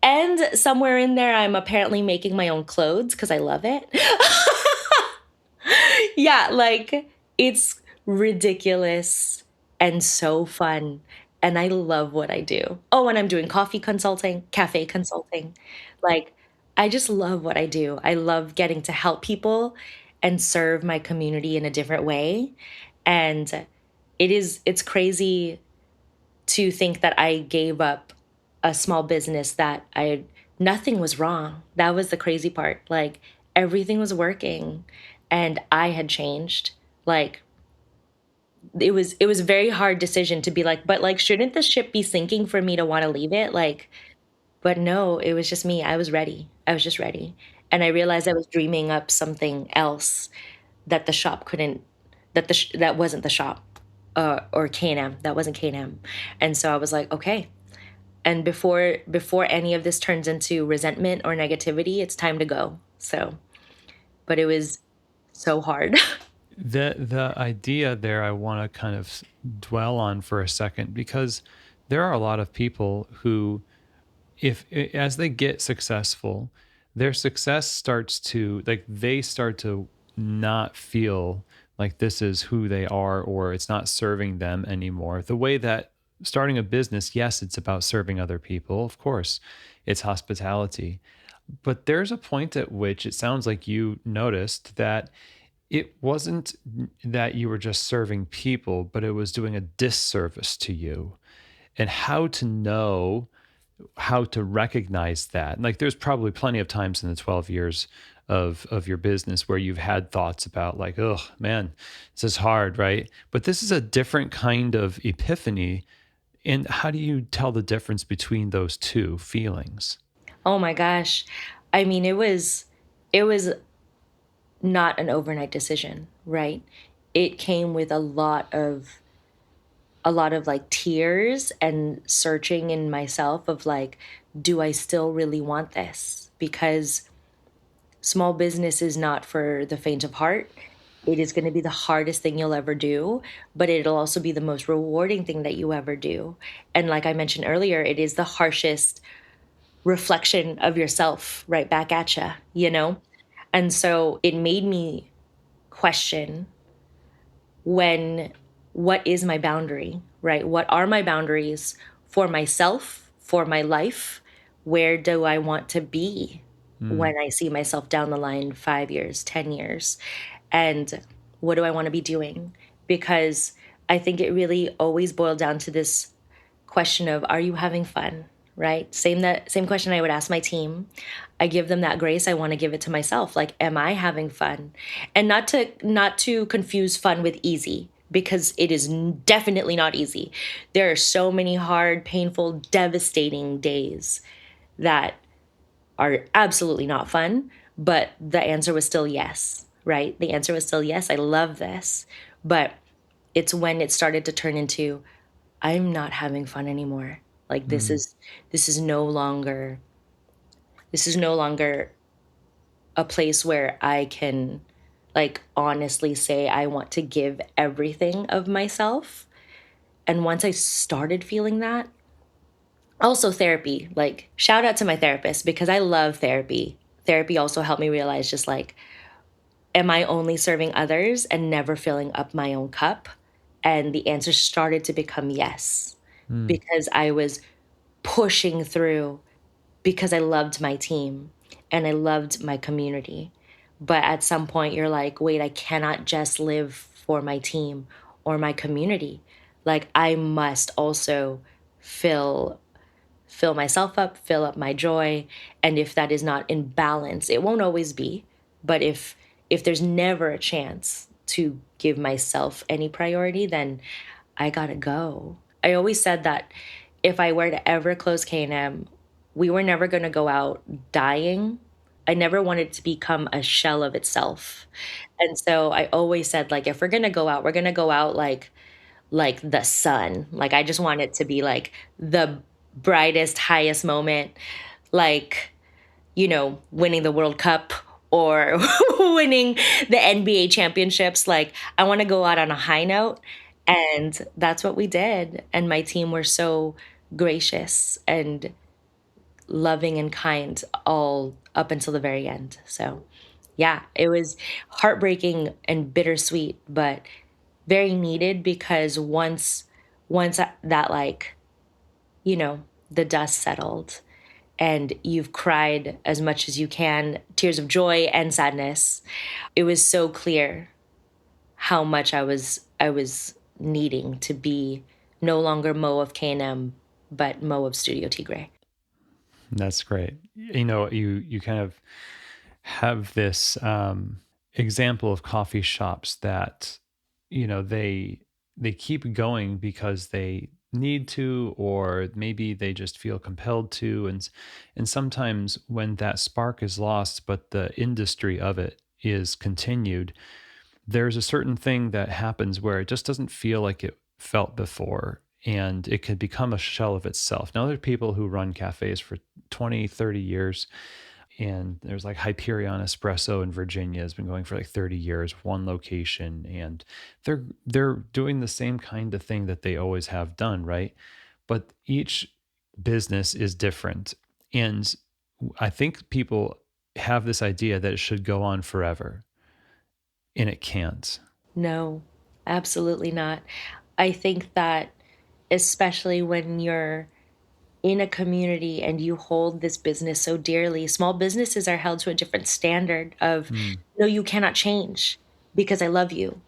And somewhere in there, I'm apparently making my own clothes because I love it. Yeah, like it's ridiculous and so fun. And I love what I do. Oh, and I'm doing coffee consulting, cafe consulting. Like, I just love what I do. I love getting to help people and serve my community in a different way. And it's crazy to think that I gave up a small business that nothing was wrong. That was the crazy part. Like everything was working and I had changed. Like it was a very hard decision to be like, but like shouldn't the ship be sinking for me to want to leave it? Like, but no, it was just me. I was ready. I was just ready. And I realized I was dreaming up something else that the shop couldn't that wasn't the shop or K&M. That wasn't K&M. And so I was like, okay, and before any of this turns into resentment or negativity, it's time to go. So but it was so hard. The idea there, I want to kind of dwell on for a second because there are a lot of people who, if as they get successful, their success starts to like they start to not feel like this is who they are or it's not serving them anymore. The way that starting a business, yes, it's about serving other people. Of course, it's hospitality. But there's a point at which it sounds like you noticed that it wasn't that you were just serving people, but it was doing a disservice to you. And how to know how to recognize that. Like there's probably plenty of times in the 12 years of your business where you've had thoughts about like, oh man, this is hard, right? But this is a different kind of epiphany. And how do you tell the difference between those two feelings? Oh my gosh. I mean, it was not an overnight decision, right? It came with a lot of like tears and searching in myself of like, do I still really want this? Because small business is not for the faint of heart. It is going to be the hardest thing you'll ever do, but it'll also be the most rewarding thing that you ever do. And like I mentioned earlier, it is the harshest reflection of yourself right back at you, you know? And so it made me question when what is my boundary, right? What are my boundaries for myself, for my life? Where do I want to be Mm, when I see myself down the line 5 years, 10 years? And what do I want to be doing? Because I think it really always boiled down to this question of, are you having fun? Right? Same question I would ask my team. I give them that grace. I want to give it to myself. Like, am I having fun? And not to confuse fun with easy, because it is definitely not easy. There are so many hard, painful, devastating days that are absolutely not fun, but the answer was still yes, right? The answer was still yes. I love this. But it's when it started to turn into, I'm not having fun anymore. Like mm, this is no longer this is no longer a place where I can like honestly say I want to give everything of myself. And once I started feeling that, also therapy, like shout out to my therapist because I love therapy. Therapy also helped me realize just like, am I only serving others and never filling up my own cup? And the answer started to become yes, mm. because I was pushing through because I loved my team and I loved my community. But at some point, you're like, wait, I cannot just live for my team or my community. Like, I must also fill fill myself up, fill up my joy. And if that is not in balance, it won't always be. But if there's never a chance to give myself any priority, then I gotta go. I always said that if I were to ever close K&M, we were never gonna go out dying. I never wanted to become a shell of itself. And so I always said, like, if we're gonna go out, we're gonna go out like the sun. Like I just want it to be like the brightest, highest moment, like, winning the World Cup or winning the NBA championships. Like I want to go out on a high note. And that's what we did. And my team were so gracious and loving and kind all up until the very end. So, yeah, it was heartbreaking and bittersweet, but very needed because once that like, you know, the dust settled and you've cried as much as you can, tears of joy and sadness, it was so clear how much I was needing to be no longer Mo of K&M, but Mo of Studio Tigre. That's great. You kind of have this example of coffee shops that they keep going because they need to, or maybe they just feel compelled to, and sometimes when that spark is lost but the industry of it is continued, there's a certain thing that happens where it just doesn't feel like it felt before, and it can become a shell of itself. Now there are people who run cafes for 20, 30 years, and there's like Hyperion Espresso in Virginia has been going for like 30 years, one location, and they're doing the same kind of thing that they always have done, right? But each business is different. And I think people have this idea that it should go on forever. and it can't. No, absolutely not. I think that especially when you're in a community and you hold this business so dearly, small businesses are held to a different standard of, Mm, no, you cannot change because I love you.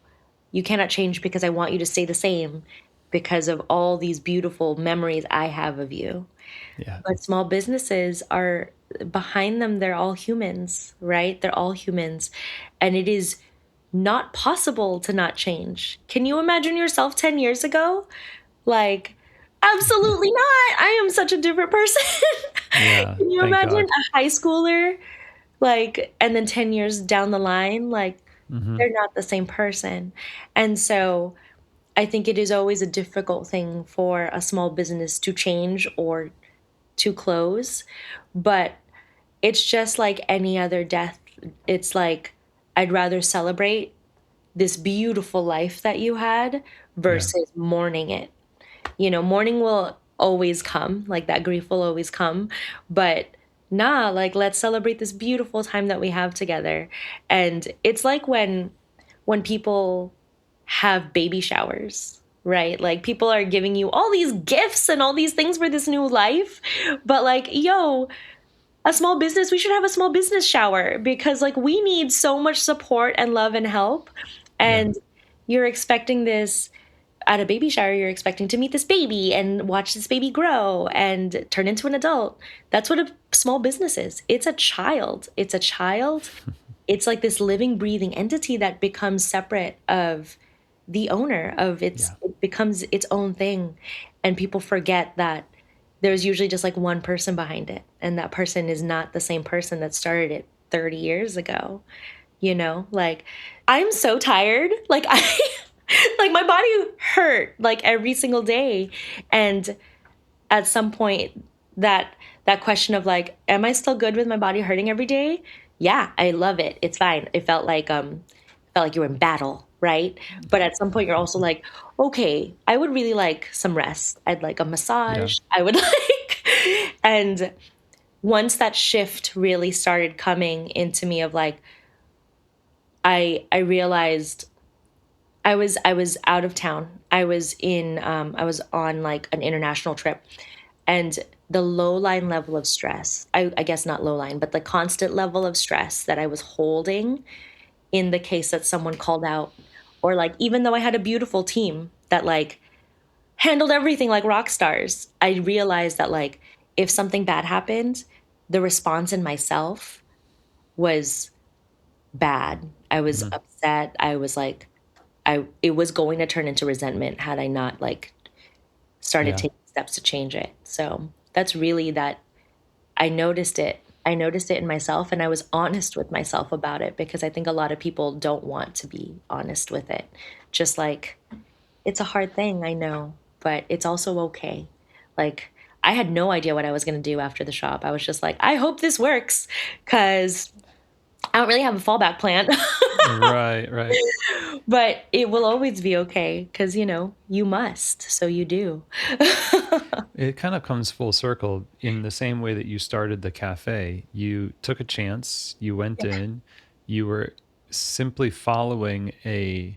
You cannot change because I want you to stay the same because of all these beautiful memories I have of you. yeah. But small businesses are behind them, they're all humans, right? They're all humans. And it is not possible to not change. Can you imagine yourself 10 years ago? Like, absolutely not. I am such a different person. Yeah. Can you Thank imagine God. a high schooler? Like, and then 10 years down the line, like, Hmm. they're not the same person. And so I think it is always a difficult thing for a small business to change or to close. But it's just like any other death. It's like, I'd rather celebrate this beautiful life that you had Yeah. versus mourning it. Mourning will always come, like that grief will always come, but nah, like let's celebrate this beautiful time that we have together. And it's like when people have baby showers, right? Like people are giving you all these gifts and all these things for this new life, but like, yo, a small business, we should have a small business shower because like we need so much support and love and help. Yeah. And you're expecting this at a baby shower, you're expecting to meet this baby and watch this baby grow and turn into an adult. That's what a small business is. It's a child. It's a child. It's like this living, breathing entity that becomes separate of the owner of Yeah. it becomes its own thing. And people forget that there's usually just like one person behind it. And that person is not the same person that started it 30 years ago. Like I'm so tired. Like like my body hurt like every single day. And at some point that question of like, am I still good with my body hurting every day? Yeah, I love it. It's fine. It felt like you were in battle, right? But at some point you're also like, okay, I would really like some rest. I'd like a Yeah. massage. I would like and once that shift really started coming into me of like I realized I was out of town. I was on like an international trip, and the low line level of stress, I guess not low line, but the constant level of stress that I was holding in the case that someone called out, or like even though I had a beautiful team that like handled everything like rock stars, I realized that like if something bad happened, the response in myself was bad. I was Hmm. upset. I was like, it was going to turn into resentment had I not like started Yeah. taking steps to change it. So that's really that I noticed it. I noticed it in myself and I was honest with myself about it because I think a lot of people don't want to be honest with it. Just like it's a hard thing, I know, but it's also okay. Like I had no idea what I was going to do after the shop. I was just like, I hope this works cuz I don't really have a fallback plan. Right. Right. But it will always be okay because, you must. So you do. It kind of comes full circle in the same way that you started the cafe. You took a chance, you went Yeah, in, you were simply following I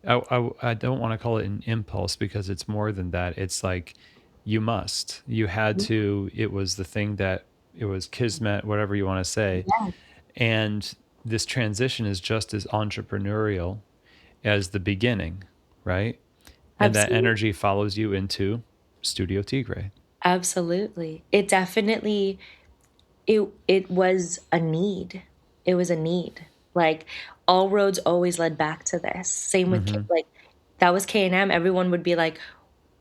don't want to call it an impulse because it's more than that. It's like you must, you had to, it was the thing that it was kismet, whatever you want to say. yeah, And this transition is just as entrepreneurial as the beginning, right? And that absolutely. energy follows you into Studio Tigre. Absolutely. It definitely it was a need. It was a need. Like all roads always led back to this. Same with Hmm. Like that was K&M. Everyone would be like,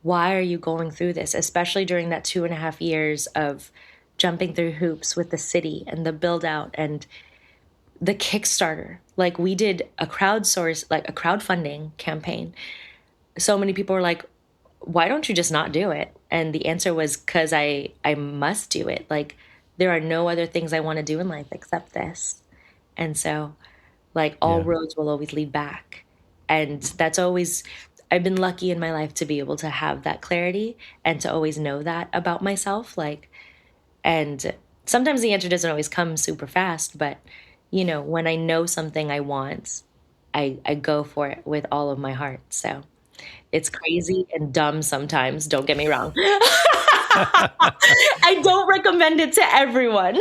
why are you going through this? Especially during that 2.5 years of jumping through hoops with the city and the build out and the Kickstarter. Like we did a crowdsource, like a crowdfunding campaign. So many people were like, why don't you just not do it? And the answer was because I must do it. Like there are no other things I want to do in life except this. And so like all Yeah. roads will always lead back. And that's always I've been lucky in my life to be able to have that clarity and to always know that about myself. Like and sometimes the answer doesn't always come super fast, but when I know something I want, I go for it with all of my heart. So it's crazy and dumb sometimes, don't get me wrong. I don't recommend it to everyone.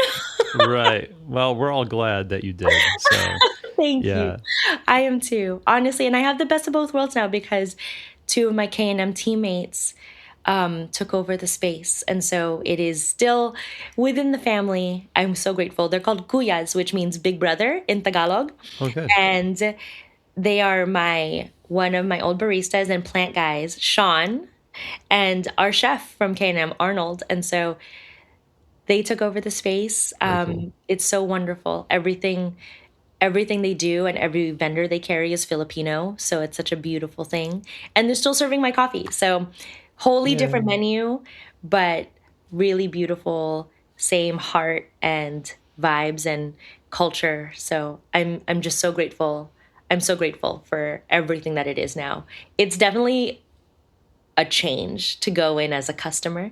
Right. Well, we're all glad that you did. So, Thank you. yeah. I am too, honestly. And I have the best of both worlds now because two of my K&M teammates took over the space. And so it is still within the family. I'm so grateful. They're called Kuyas, which means big brother in Tagalog. Oh, good. And they are one of my old baristas and plant guys, Sean, and our chef from K&M, Arnold. And so they took over the space. Very cool. It's so wonderful. Everything they do and every vendor they carry is Filipino, so it's such a beautiful thing. And they're still serving my coffee. So wholly different Yay. menu, but really beautiful, same heart and vibes and culture. So I'm just so grateful. I'm so grateful for everything that it is now. It's definitely a change to go in as a customer.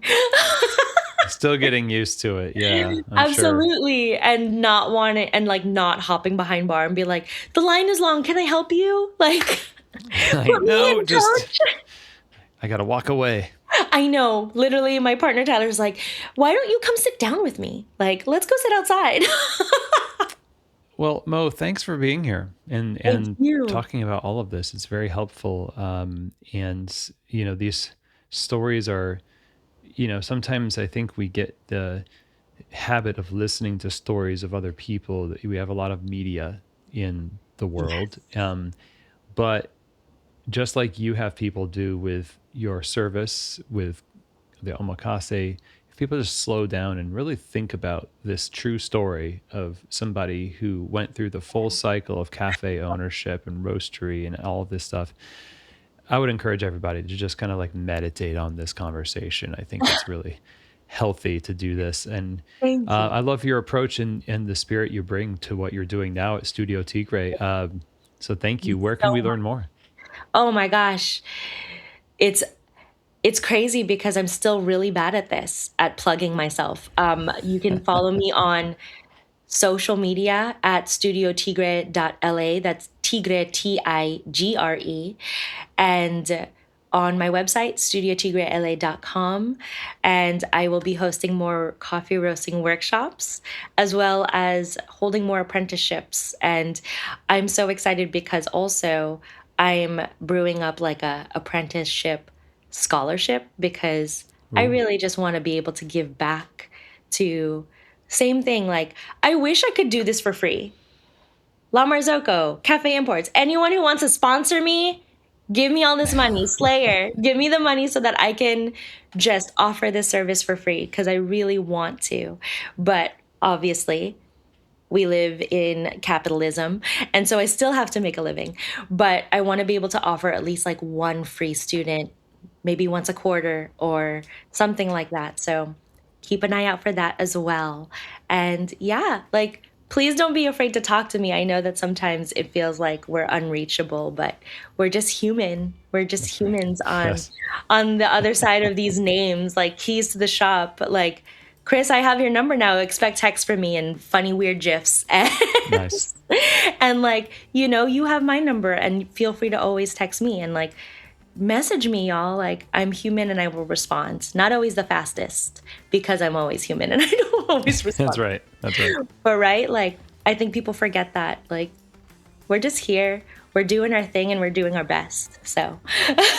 Still getting used to it. Yeah, I'm sure. Absolutely. And not want it and like not hopping behind bar and be like, the line is long. Can I help you? Like, I put me know, in, coach. I got to walk away. I know. Literally, my partner Tyler's like, why don't you come sit down with me? Like, let's go sit outside. Well, Mo, thanks for being here and Thank you. talking about all of this. It's very helpful. And these stories are, sometimes I think we get the habit of listening to stories of other people. We have a lot of media in the world, Yes. but just like you have people do with your service, with the omakase, if people just slow down and really think about this true story of somebody who went through the full cycle of cafe ownership and roastery and all of this stuff, I would encourage everybody to just kind of like meditate on this conversation. I think it's really healthy to do this. And Thank you. I love your approach and the spirit you bring to what you're doing now at Studio Tigre. So thank you. Where can So we much. learn more? Oh my gosh. It's it's crazy because I'm still really bad at this, at plugging myself. You can follow me on social media at studiotigre.la. That's Tigre, Tigre. And on my website, studiotigrela.com. And I will be hosting more coffee roasting workshops as well as holding more apprenticeships. And I'm so excited because also I'm brewing up like a apprenticeship scholarship because I Ooh. really just want to be able to give back to same thing. Like, I wish I could do this for free. La Marzocco, Cafe Imports, anyone who wants to sponsor me, give me all this money. Slayer, give me the money so that I can just offer this service for free because I really want to. But obviously, we live in capitalism. And so I still have to make a living. But I want to be able to offer at least like one free student, maybe once a quarter or something like that. So keep an eye out for that as well. And yeah, like, please don't be afraid to talk to me. I know that sometimes it feels like we're unreachable, but we're just human. We're just That's right. humans Yes. on the other side of these names, like keys to the shop. Like, Chris, I have your number now. Expect text from me and funny weird gifs. Nice. And like, you have my number and feel free to always text me and like message me, y'all. Like, I'm human and I will respond. Not always the fastest because I'm always human and I don't always That's respond. right. That's right. But right, like, I think people forget that. Like, we're just here, we're doing our thing and we're doing our best. So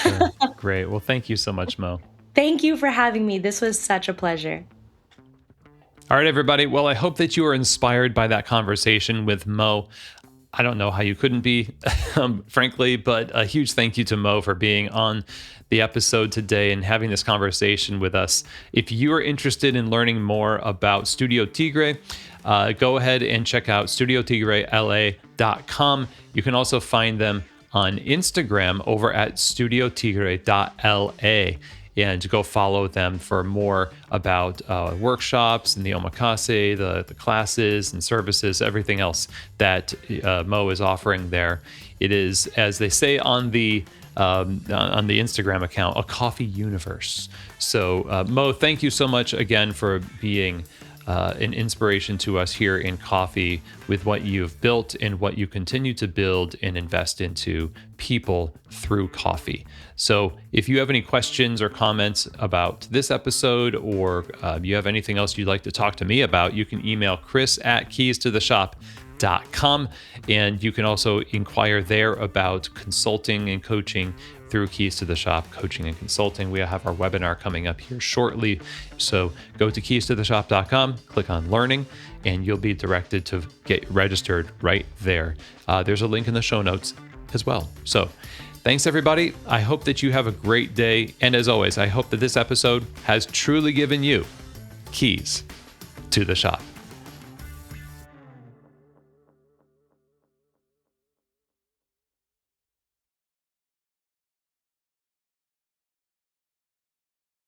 Sure. Great. Well, thank you so much, Mo. thank you for having me. This was such a pleasure. All right, everybody. Well, I hope that you were inspired by that conversation with Mo. I don't know how you couldn't be, frankly, but a huge thank you to Mo for being on the episode today and having this conversation with us. If you are interested in learning more about Studio Tigre, go ahead and check out studiotigrela.com. You can also find them on Instagram over at studiotigre.la. And go follow them for more about workshops and the omakase, the classes and services, everything else that Mo is offering there. It is, as they say on the Instagram account, a coffee universe. So Mo, thank you so much again for being an inspiration to us here in coffee with what you've built and what you continue to build and invest into people through coffee. So if you have any questions or comments about this episode, or you have anything else you'd like to talk to me about, you can email chris@keystotheshop.com, and you can also inquire there about consulting and coaching through Keys to the Shop Coaching and Consulting. We have our webinar coming up here shortly. So go to keystotheshop.com, click on learning, and you'll be directed to get registered right there. There's a link in the show notes as well. So thanks, everybody. I hope that you have a great day. And as always, I hope that this episode has truly given you keys to the shop.